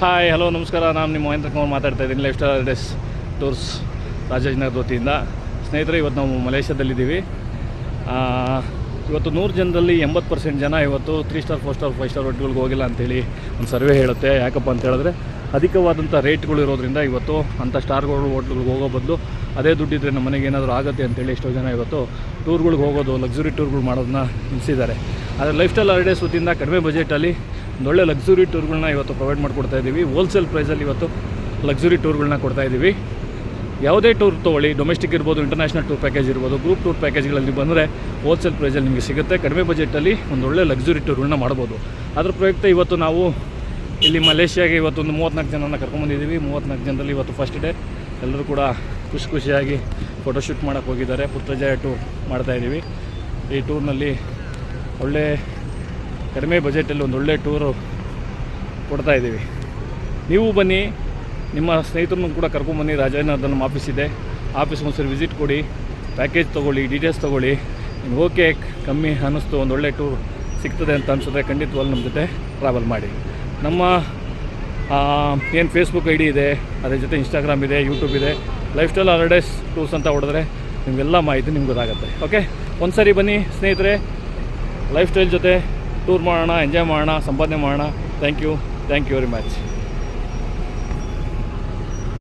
Hi hello ನಮಸ್ಕಾರ. ನಾನು ನಿಮ್ಮ ಮಹೇಂದ್ರ ಕುಮಾರ್ ಮಾತಾಡ್ತಾ ಇದ್ದೀನಿ. Life style days tours Rajajinagar ವತಿಯಿಂದ. ಸ್ನೇಹಿತರೆ, ಇವತ್ತು ನಾವು ಮಲೇಷ್ಯಾದಲ್ಲಿದ್ದೀವಿ. ಇವತ್ತು 100 ಜನರಲ್ಲಿ 80% ಜನ ಇವತ್ತು 3 ಸ್ಟಾರ್ 4 ಸ್ಟಾರ್ 5 ಸ್ಟಾರ್ ಹೋಟೆಲ್ಗಳಿಗೆ ಹೋಗಿಲ್ಲ ಅಂತೇಳಿ ಒಂದು ಸರ್ವೆ ಹೇಳುತ್ತೆ. ಯಾಕಪ್ಪ ಅಂತ ಹೇಳಿದ್ರೆ ಅಧಿಕವಾದಂಥ ರೇಟ್ಗಳು ಇರೋದ್ರಿಂದ ಇವತ್ತು ಅಂಥ ಸ್ಟಾರ್ಗಳು ಹೋಟ್ಲ್ಗಳಿಗೆ ಹೋಗೋ ಬದಲು ಅದೇ ದುಡ್ಡಿದ್ರೆ ನಮ್ಮ ಮನೆಗೆ ಏನಾದರೂ ಆಗುತ್ತೆ ಅಂತೇಳಿ ಎಷ್ಟೋ ಜನ ಇವತ್ತು ಟೂರ್ಗಳಿಗೆ ಹೋಗೋದು, ಲಕ್ಸುರಿ ಟೂರ್ಗಳು ಮಾಡೋದನ್ನ ನಿಲ್ಲಿಸಿದ್ದಾರೆ. ಆದರೆ ಲೈಫ್ ಸ್ಟೈಲ್ ಡೇಸ್ ವತಿಯಿಂದ ಕಡಿಮೆ ಬಜೆಟಲ್ಲಿ ಒಂದೊಳ್ಳೆ ಲಕ್ಸುರಿ ಟೂರ್ಗಳನ್ನ ಇವತ್ತು ಪ್ರೊವೈಡ್ ಮಾಡಿಕೊಡ್ತಾ ಇದ್ದೀವಿ. ಹೋಲ್ಸೇಲ್ ಪ್ರೈಸಲ್ಲಿ ಇವತ್ತು ಲಕ್ಸುರಿ ಟೂರ್ಗಳನ್ನ ಕೊಡ್ತಾಯಿದ್ದೀವಿ. ಯಾವುದೇ ಟೂರ್ ತೊಗೊಳ್ಳಿ, ಡೊಮೆಸ್ಟಿಕ್ ಇರ್ಬೋದು, ಇಂಟರ್ನ್ಯಾಷನಲ್ ಟೂರ್ ಪ್ಯಾಕೇಜ್ ಇರ್ಬೋದು, ಗ್ರೂಪ್ ಟೂರ್ ಪ್ಯಾಕೇಜ್ಗಳಲ್ಲಿ ಬಂದರೆ ಹೋಲ್ಸೇಲ್ ಪ್ರೈಸಲ್ಲಿ ನಿಮಗೆ ಸಿಗುತ್ತೆ. ಕಡಿಮೆ ಬಜೆಟಲ್ಲಿ ಒಂದೊಳ್ಳೆ ಲಕ್ಸುರಿ ಟೂರ್ಗಳನ್ನ ಮಾಡ್ಬೋದು. ಅದ್ರ ಪ್ರಯುಕ್ತ ಇವತ್ತು ನಾವು ಇಲ್ಲಿ ಮಲೇಷ್ಯಾಗೆ ಇವತ್ತು ಒಂದು 34 ಜನನ ಕರ್ಕೊಂಬಂದಿದ್ದೀವಿ. 34 ಜನರಲ್ಲಿ ಇವತ್ತು ಫಸ್ಟ್ ಡೇ ಎಲ್ಲರೂ ಕೂಡ ಖುಷಿಯಾಗಿ ಫೋಟೋಶೂಟ್ ಮಾಡೋಕ್ಕೆ ಹೋಗಿದ್ದಾರೆ. ಪುತ್ರಜಯ ಟೂರ್ ಮಾಡ್ತಾಯಿದ್ದೀವಿ. ಈ ಟೂರ್ನಲ್ಲಿ ಒಳ್ಳೆ ಕಡಿಮೆ ಬಜೆಟಲ್ಲಿ ಒಂದೊಳ್ಳೆ ಟೂರು ಕೊಡ್ತಾಯಿದ್ದೀವಿ. ನೀವು ಬನ್ನಿ, ನಿಮ್ಮ ಸ್ನೇಹಿತರನ್ನು ಕೂಡ ಕರ್ಕೊಂಬನ್ನಿ. ರಾಜಾಜಿನಗರದಲ್ಲಿ ನಮ್ಮ ಆಫೀಸ್ ಇದೆ. ಆಫೀಸ್ಗೆ ಒಂದ್ಸರಿ ವಿಸಿಟ್ ಕೊಡಿ, ಪ್ಯಾಕೇಜ್ ತೊಗೊಳ್ಳಿ, ಡೀಟೇಲ್ಸ್ ತೊಗೊಳ್ಳಿ. ನಿಮ್ಗೆ ಓಕೆ ಕಮ್ಮಿ ಅನ್ನಿಸ್ತು, ಒಂದೊಳ್ಳೆ ಟೂರ್ ಸಿಗ್ತದೆ ಅಂತ ಅನಿಸಿದ್ರೆ ಖಂಡಿತವಾಗ್ಲೂ ನಮ್ಮ ಜೊತೆ ಟ್ರಾವೆಲ್ ಮಾಡಿ. ನಮ್ಮ ಏನು ಫೇಸ್ಬುಕ್ ಐ ಡಿ ಇದೆ, ಅದ್ರ ಜೊತೆ ಇನ್ಸ್ಟಾಗ್ರಾಮ್ ಇದೆ, ಯೂಟ್ಯೂಬ್ ಇದೆ. ಲೈಫ್ ಸ್ಟೈಲ್ ಡೇಸ್ ಟೂರ್ಸ್ ಅಂತ ಹೊಡೆದ್ರೆ ನಿಮಗೆಲ್ಲ ಮಾಹಿತಿ ನಿಮ್ಗೆ ಗೊತ್ತಾಗುತ್ತೆ. ಓಕೆ, ಒಂದು ಸರಿ ಬನ್ನಿ ಸ್ನೇಹಿತರೆ, ಲೈಫ್ ಸ್ಟೈಲ್ ಜೊತೆ ಟೂರ್ ಮಾಡೋಣ, ಎಂಜಾಯ್ ಮಾಡೋಣ, ಸಂಪಾದನೆ ಮಾಡೋಣ. Thank you very much.